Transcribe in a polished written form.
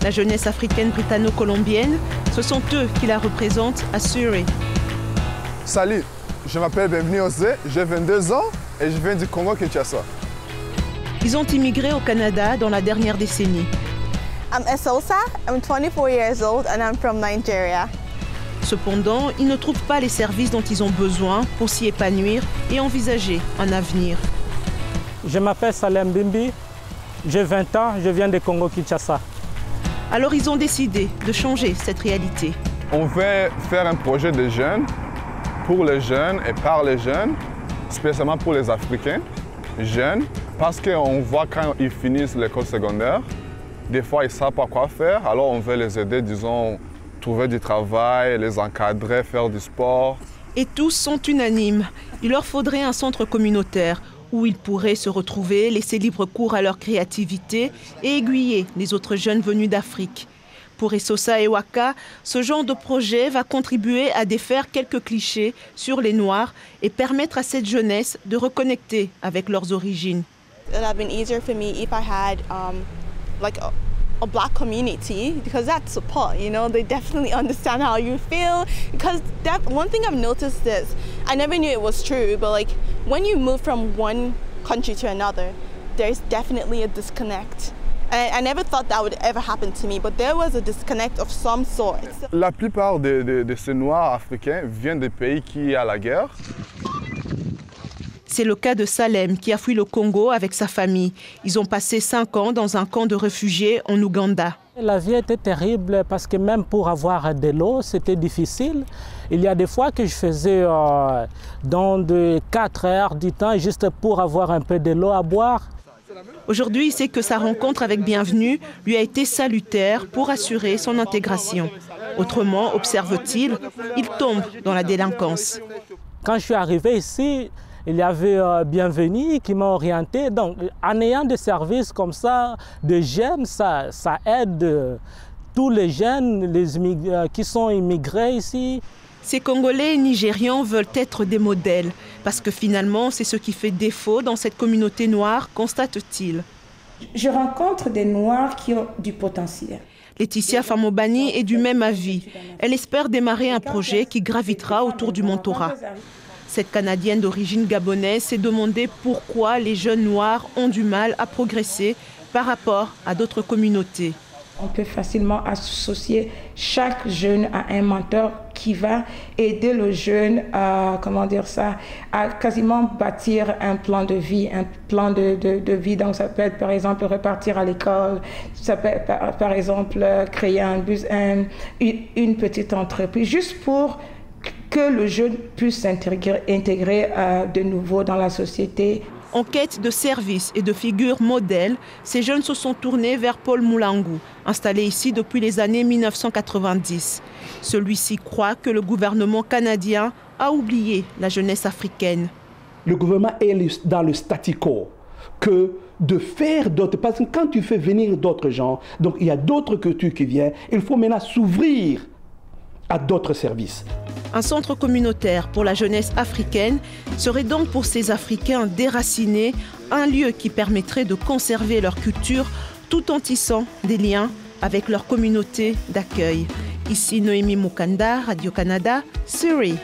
La jeunesse africaine britanno-colombienne, ce sont eux qui la représentent à Surrey. Salut, je m'appelle Bienvenue Osé, j'ai 22 ans et je viens du Congo-Kinshasa. Ils ont immigré au Canada dans la dernière décennie. I'm Esosa, I'm 24 years old and I'm from Nigeria. Cependant, ils ne trouvent pas les services dont ils ont besoin pour s'y épanouir et envisager un avenir. Je m'appelle Salem Bimbi, j'ai 20 ans, je viens de Congo-Kinshasa. Alors ils ont décidé de changer cette réalité. On veut faire un projet de jeunes, pour les jeunes et par les jeunes, spécialement pour les Africains jeunes, parce qu'on voit quand ils finissent l'école secondaire, des fois ils ne savent pas quoi faire, alors on veut les aider, disons, trouver du travail, les encadrer, faire du sport. Et tous sont unanimes. Il leur faudrait un centre communautaire où ils pourraient se retrouver, laisser libre cours à leur créativité et aiguiller les autres jeunes venus d'Afrique. Pour Esosa et Waka, ce genre de projet va contribuer à défaire quelques clichés sur les Noirs et permettre à cette jeunesse de reconnecter avec leurs origines. It would have been easier for me if I had like a black community, because that support, you know, they definitely understand how you feel. Because one thing I've noticed is, I never knew it was true, but like when you move from one country to another, there's definitely a disconnect. And I never thought that would ever happen to me, but there was a disconnect of some sort. La plupart de ces Noirs africains viennent des pays qui ont la guerre. C'est le cas de Salem qui a fui le Congo avec sa famille. Ils ont passé 5 ans dans un camp de réfugiés en Ouganda. La vie était terrible parce que même pour avoir de l'eau, c'était difficile. Il y a des fois que je faisais dans de 4 heures du temps juste pour avoir un peu de l'eau à boire. Aujourd'hui, il sait que sa rencontre avec Bienvenue lui a été salutaire pour assurer son intégration. Autrement, observe-t-il, il tombe dans la délinquance. Quand je suis arrivé ici, il y avait Bienvenue qui m'a orienté. Donc, en ayant des services comme ça, de jeunes, ça aide tous les jeunes qui sont immigrés ici. Ces Congolais et Nigérians veulent être des modèles, parce que finalement, c'est ce qui fait défaut dans cette communauté noire, constate-t-il. Je rencontre des Noirs qui ont du potentiel. Laetitia Famobani est du même avis. Elle espère démarrer un projet qui gravitera autour du mentorat. Cette Canadienne d'origine gabonaise s'est demandé pourquoi les jeunes noirs ont du mal à progresser par rapport à d'autres communautés. On peut facilement associer chaque jeune à un mentor qui va aider le jeune à, à quasiment bâtir un plan de vie, vie. Donc ça peut être par exemple repartir à l'école, ça peut être par exemple créer une petite entreprise, juste pour que le jeune puisse s'intégrer de nouveau dans la société. En quête de services et de figures modèles, ces jeunes se sont tournés vers Paul Moulangu, installé ici depuis les années 1990. Celui-ci croit que le gouvernement canadien a oublié la jeunesse africaine. Le gouvernement est dans le statu quo, que de faire d'autres, parce que quand tu fais venir d'autres gens, donc il y a d'autres cultures qui viennent, il faut maintenant s'ouvrir à d'autres services. Un centre communautaire pour la jeunesse africaine serait donc pour ces Africains déracinés un lieu qui permettrait de conserver leur culture tout en tissant des liens avec leur communauté d'accueil. Ici Noémie Mukanda, Radio-Canada, Surrey.